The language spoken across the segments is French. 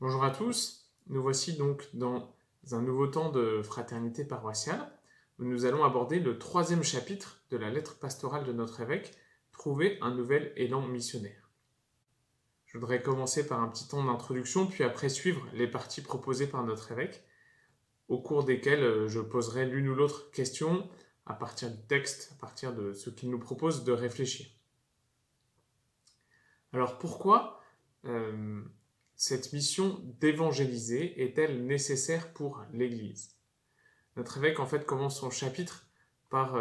Bonjour à tous, nous voici donc dans un nouveau temps de fraternité paroissiale où nous allons aborder le troisième chapitre de la lettre pastorale de notre évêque, Trouver un nouvel élan missionnaire. Je voudrais commencer par un petit temps d'introduction, puis après suivre les parties proposées par notre évêque, au cours desquelles je poserai l'une ou l'autre question à partir du texte, à partir de ce qu'il nous propose de réfléchir. Alors pourquoi cette mission d'évangéliser est-elle nécessaire pour l'Église? Notre évêque en fait commence son chapitre par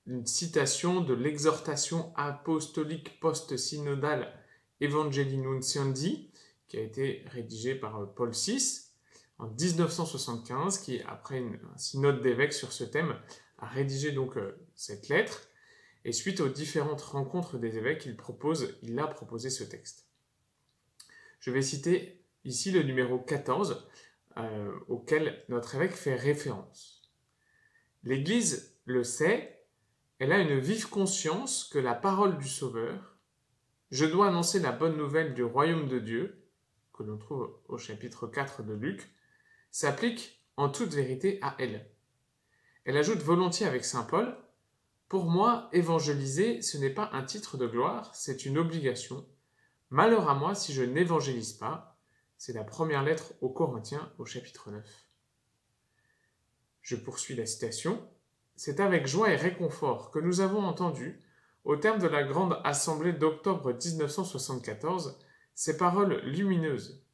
une citation de l'exhortation apostolique post-synodale Evangelii Nuntiandi, qui a été rédigée par Paul VI en 1975, qui, après un synode d'évêques sur ce thème, a rédigé donc cette lettre. Et suite aux différentes rencontres des évêques, il a proposé ce texte. Je vais citer ici le numéro 14, auquel notre évêque fait référence. L'Église le sait, elle a une vive conscience que la parole du Sauveur, je dois annoncer la bonne nouvelle du royaume de Dieu, que l'on trouve au chapitre 4 de Luc, s'applique en toute vérité à elle. Elle ajoute volontiers avec saint Paul, pour moi, évangéliser, ce n'est pas un titre de gloire, c'est une obligation. Malheur à moi si je n'évangélise pas. C'est la première lettre aux Corinthiens au chapitre 9. Je poursuis la citation. C'est avec joie et réconfort que nous avons entendu, au terme de la grande assemblée d'octobre 1974, ces paroles lumineuses.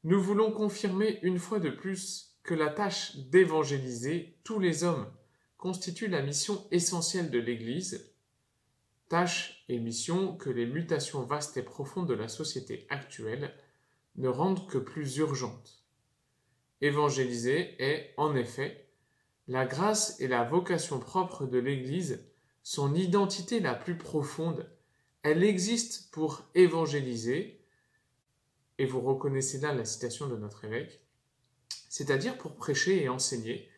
Nous voulons confirmer une fois de plus que la tâche d'évangéliser tous les hommes constitue la mission essentielle de l'Église, tâche et mission que les mutations vastes et profondes de la société actuelle ne rendent que plus urgentes. Évangéliser est, en effet, la grâce et la vocation propre de l'Église, son identité la plus profonde. Elle existe pour évangéliser, et vous reconnaissez là la citation de notre évêque, c'est-à-dire pour prêcher et enseigner,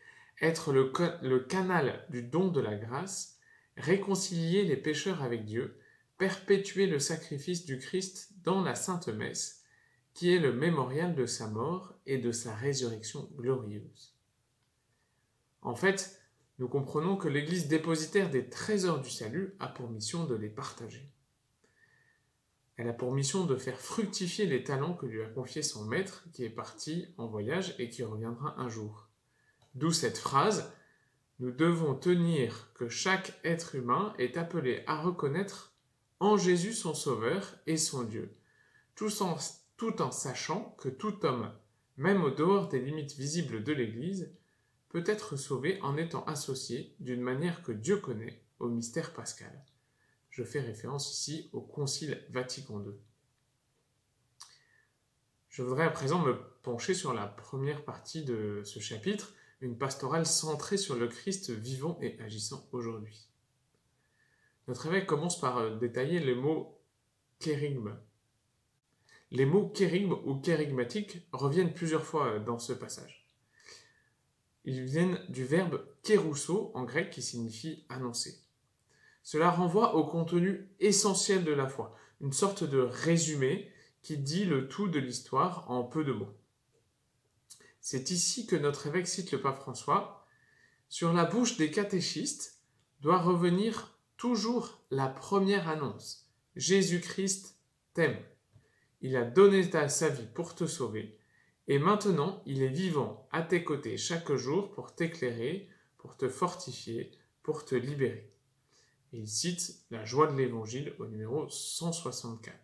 être le canal du don de la grâce, réconcilier les pécheurs avec Dieu, perpétuer le sacrifice du Christ dans la Sainte Messe, qui est le mémorial de sa mort et de sa résurrection glorieuse. En fait, nous comprenons que l'Église dépositaire des trésors du salut a pour mission de les partager. Elle a pour mission de faire fructifier les talents que lui a confiés son maître, qui est parti en voyage et qui reviendra un jour. D'où cette phrase, nous devons tenir que chaque être humain est appelé à reconnaître en Jésus son Sauveur et son Dieu, tout en sachant que tout homme, même au dehors des limites visibles de l'Église, peut être sauvé en étant associé d'une manière que Dieu connaît au mystère pascal. Je fais référence ici au Concile Vatican II. Je voudrais à présent me pencher sur la première partie de ce chapitre, une pastorale centrée sur le Christ vivant et agissant aujourd'hui. Notre évêque commence par détailler les mots kérygme. Les mots kérygme ou kérygmatique reviennent plusieurs fois dans ce passage. Ils viennent du verbe kérousso en grec qui signifie annoncer. Cela renvoie au contenu essentiel de la foi, une sorte de résumé qui dit le tout de l'histoire en peu de mots. C'est ici que notre évêque cite le pape François. Sur la bouche des catéchistes doit revenir toujours la première annonce. Jésus-Christ t'aime. Il a donné sa vie pour te sauver et maintenant il est vivant à tes côtés chaque jour pour t'éclairer, pour te fortifier, pour te libérer. Et il cite la joie de l'Évangile au numéro 164.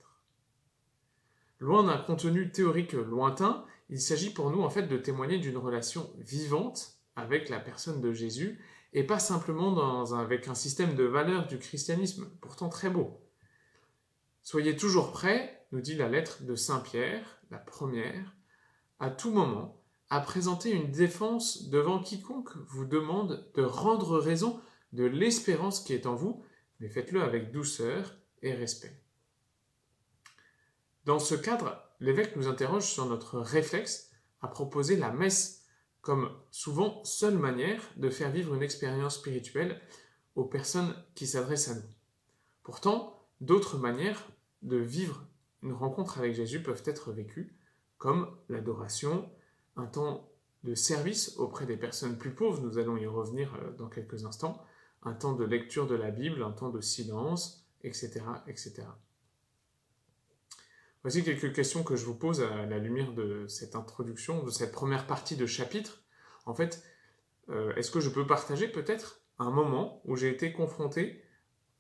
Loin d'un contenu théorique lointain, il s'agit pour nous en fait de témoigner d'une relation vivante avec la personne de Jésus et pas simplement avec un système de valeurs du christianisme, pourtant très beau. Soyez toujours prêts, nous dit la lettre de Saint Pierre, la première, à tout moment, à présenter une défense devant quiconque vous demande de rendre raison de l'espérance qui est en vous, mais faites-le avec douceur et respect. Dans ce cadre, l'évêque nous interroge sur notre réflexe à proposer la messe comme souvent seule manière de faire vivre une expérience spirituelle aux personnes qui s'adressent à nous. Pourtant, d'autres manières de vivre une rencontre avec Jésus peuvent être vécues comme l'adoration, un temps de service auprès des personnes plus pauvres, nous allons y revenir dans quelques instants, un temps de lecture de la Bible, un temps de silence, etc., etc. Voici quelques questions que je vous pose à la lumière de cette introduction, de cette première partie de chapitre. En fait, est-ce que je peux partager peut-être un moment où j'ai été confronté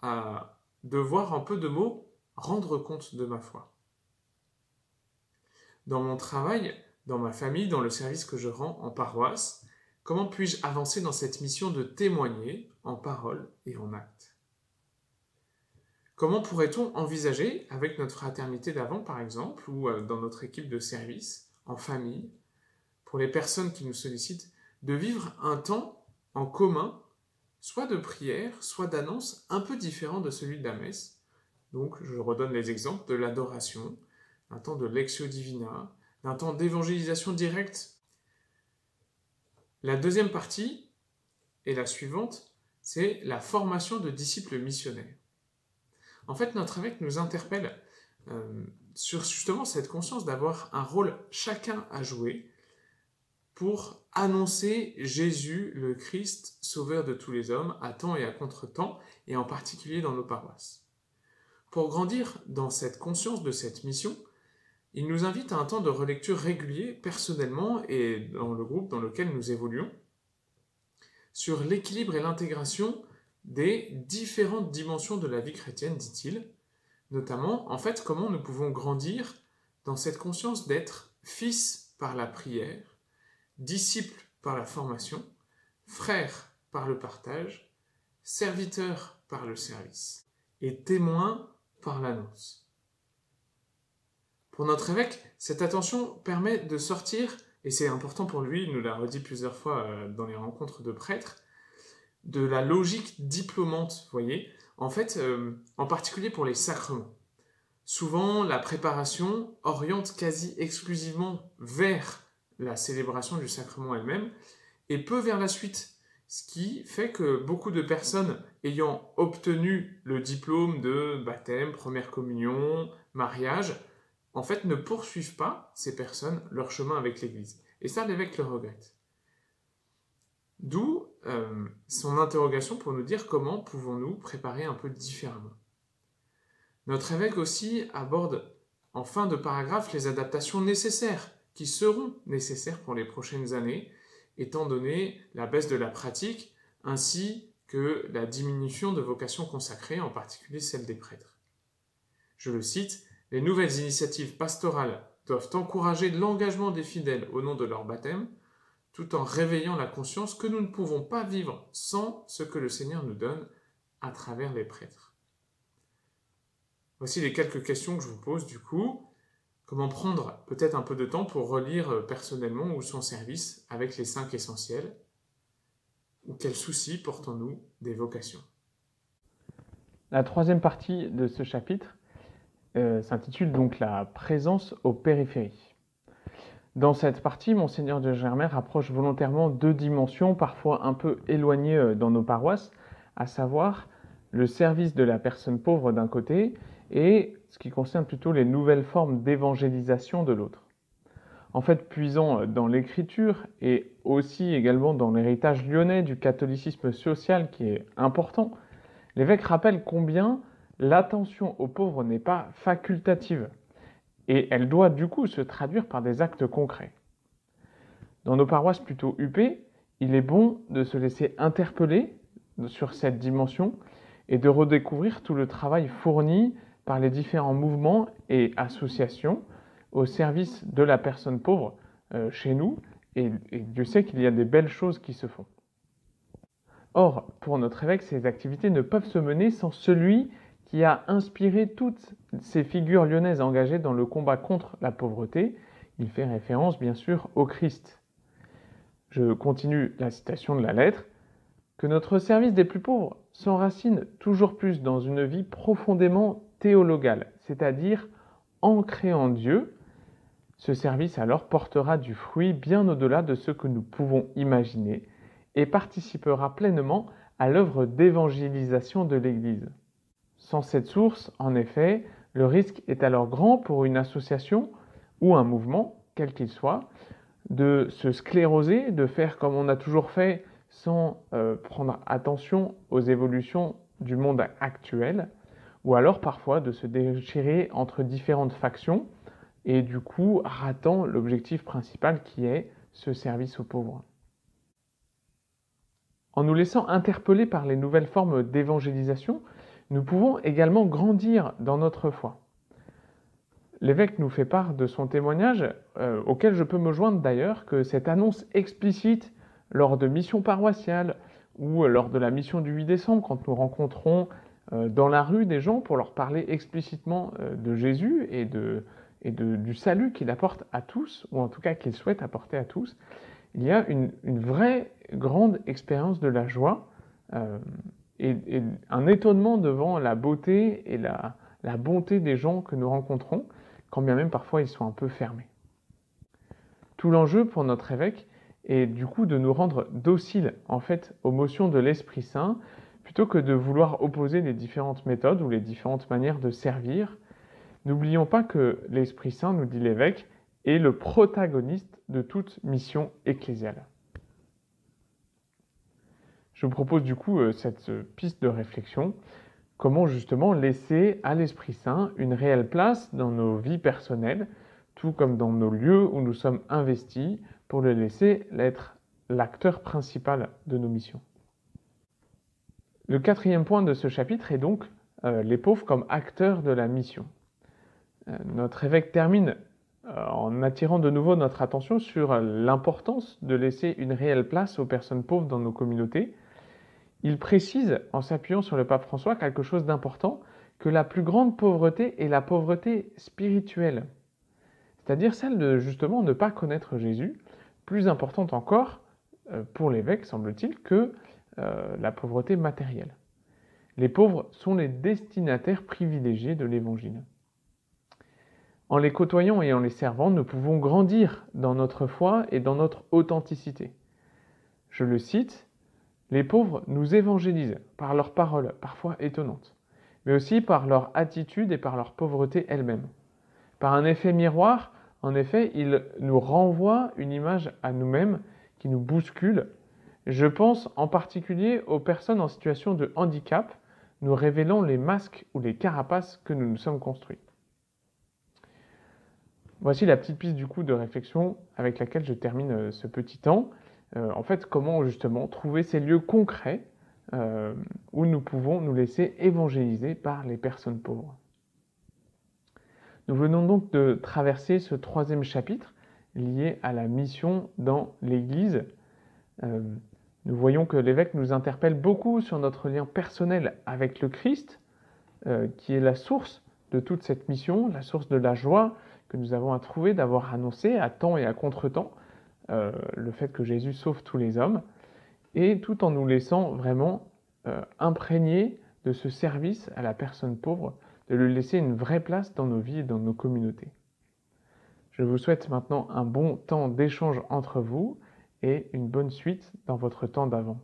à devoir, en peu de mots, rendre compte de ma foi? Dans mon travail, dans ma famille, dans le service que je rends en paroisse, comment puis-je avancer dans cette mission de témoigner en parole et en acte? Comment pourrait-on envisager, avec notre fraternité d'avant par exemple, ou dans notre équipe de service, en famille, pour les personnes qui nous sollicitent, de vivre un temps en commun, soit de prière, soit d'annonce, un peu différent de celui de la messe. Donc, je redonne les exemples de l'adoration, d'un temps de lectio divina, d'un temps d'évangélisation directe. La deuxième partie, et la suivante, c'est la formation de disciples missionnaires. En fait, notre évêque nous interpelle sur justement cette conscience d'avoir un rôle chacun à jouer pour annoncer Jésus, le Christ, sauveur de tous les hommes, à temps et à contre-temps, et en particulier dans nos paroisses. Pour grandir dans cette conscience de cette mission, il nous invite à un temps de relecture régulier, personnellement et dans le groupe dans lequel nous évoluons, sur l'équilibre et l'intégration des différentes dimensions de la vie chrétienne, dit-il, notamment, en fait, comment nous pouvons grandir dans cette conscience d'être fils par la prière, disciple par la formation, frère par le partage, serviteur par le service, et témoin par l'annonce. Pour notre évêque, cette attention permet de sortir, et c'est important pour lui, il nous l'a redit plusieurs fois dans les rencontres de prêtres, de la logique diplômante, voyez. En fait, en particulier pour les sacrements. Souvent, la préparation oriente quasi exclusivement vers la célébration du sacrement elle-même, et peu vers la suite. Ce qui fait que beaucoup de personnes ayant obtenu le diplôme de baptême, première communion, mariage, en fait ne poursuivent pas, ces personnes, leur chemin avec l'Église. Et ça, l'évêque le regrette. D'où son interrogation pour nous dire comment pouvons-nous préparer un peu différemment. Notre évêque aussi aborde en fin de paragraphe les adaptations nécessaires, qui seront nécessaires pour les prochaines années, étant donné la baisse de la pratique, ainsi que la diminution de vocations consacrées, en particulier celle des prêtres. Je le cite, « Les nouvelles initiatives pastorales doivent encourager l'engagement des fidèles au nom de leur baptême, tout en réveillant la conscience que nous ne pouvons pas vivre sans ce que le Seigneur nous donne à travers les prêtres. » Voici les quelques questions que je vous pose du coup. Comment prendre peut-être un peu de temps pour relire personnellement ou son service avec les 5 essentiels? Ou quels soucis portons-nous des vocations? La troisième partie de ce chapitre s'intitule donc la présence aux périphéries. Dans cette partie, Monseigneur de Germer rapproche volontairement 2 dimensions parfois un peu éloignées dans nos paroisses, à savoir le service de la personne pauvre d'un côté et ce qui concerne plutôt les nouvelles formes d'évangélisation de l'autre. En fait, puisant dans l'écriture et aussi également dans l'héritage lyonnais du catholicisme social qui est important, l'évêque rappelle combien l'attention aux pauvres n'est pas facultative et elle doit du coup se traduire par des actes concrets. Dans nos paroisses plutôt huppées, il est bon de se laisser interpeller sur cette dimension et de redécouvrir tout le travail fourni par les différents mouvements et associations au service de la personne pauvre chez nous, et Dieu sait qu'il y a des belles choses qui se font. Or, pour notre évêque, ces activités ne peuvent se mener sans celui qui a inspiré toutes ces figures lyonnaises engagées dans le combat contre la pauvreté. Il fait référence bien sûr au Christ. Je continue la citation de la lettre. Que notre service des plus pauvres s'enracine toujours plus dans une vie profondément théologale, c'est-à-dire ancrée en Dieu. Ce service alors portera du fruit bien au-delà de ce que nous pouvons imaginer et participera pleinement à l'œuvre d'évangélisation de l'Église. Sans cette source, en effet, Le risque est alors grand pour une association ou un mouvement, quel qu'il soit, de se scléroser, de faire comme on a toujours fait sans prendre attention aux évolutions du monde actuel, ou alors parfois de se déchirer entre différentes factions et du coup ratant l'objectif principal qui est ce service aux pauvres. En nous laissant interpeller par les nouvelles formes d'évangélisation, nous pouvons également grandir dans notre foi. L'évêque nous fait part de son témoignage, auquel je peux me joindre d'ailleurs, que cette annonce explicite lors de missions paroissiales ou lors de la mission du 8 décembre, quand nous rencontrons dans la rue des gens pour leur parler explicitement de Jésus et du salut qu'il apporte à tous, ou en tout cas qu'il souhaite apporter à tous, il y a une vraie grande expérience de la joie et un étonnement devant la beauté et la bonté des gens que nous rencontrons, quand bien même parfois ils sont un peu fermés. Tout l'enjeu pour notre évêque est du coup de nous rendre dociles en fait aux motions de l'Esprit Saint, plutôt que de vouloir opposer les différentes méthodes ou les différentes manières de servir. N'oublions pas que l'Esprit Saint, nous dit l'évêque, est le protagoniste de toute mission ecclésiale. Je vous propose du coup cette piste de réflexion. Comment justement laisser à l'Esprit Saint une réelle place dans nos vies personnelles, tout comme dans nos lieux où nous sommes investis, pour le laisser être l'acteur principal de nos missions. Le quatrième point de ce chapitre est donc les pauvres comme acteurs de la mission. Notre évêque termine en attirant de nouveau notre attention sur l'importance de laisser une réelle place aux personnes pauvres dans nos communautés. Il précise, en s'appuyant sur le pape François, quelque chose d'important, que la plus grande pauvreté est la pauvreté spirituelle, c'est-à-dire celle de justement ne pas connaître Jésus, plus importante encore pour l'évêque, semble-t-il, que la pauvreté matérielle. Les pauvres sont les destinataires privilégiés de l'Évangile. En les côtoyant et en les servant, nous pouvons grandir dans notre foi et dans notre authenticité. Je le cite, « Les pauvres nous évangélisent par leurs paroles, parfois étonnantes, mais aussi par leur attitude et par leur pauvreté elle-même. Par un effet miroir, en effet, ils nous renvoient une image à nous-mêmes qui nous bouscule. Je pense en particulier aux personnes en situation de handicap, nous révélant les masques ou les carapaces que nous nous sommes construits. » Voici la petite piste du coup de réflexion avec laquelle je termine ce petit temps. En fait, comment justement trouver ces lieux concrets où nous pouvons nous laisser évangéliser par les personnes pauvres. Nous venons donc de traverser ce troisième chapitre lié à la mission dans l'Église. Nous voyons que l'évêque nous interpelle beaucoup sur notre lien personnel avec le Christ, qui est la source de toute cette mission, la source de la joie que nous avons à trouver d'avoir annoncé à temps et à contre-temps le fait que Jésus sauve tous les hommes, et tout en nous laissant vraiment imprégner de ce service à la personne pauvre, de lui laisser une vraie place dans nos vies et dans nos communautés. Je vous souhaite maintenant un bon temps d'échange entre vous et une bonne suite dans votre temps d'avant.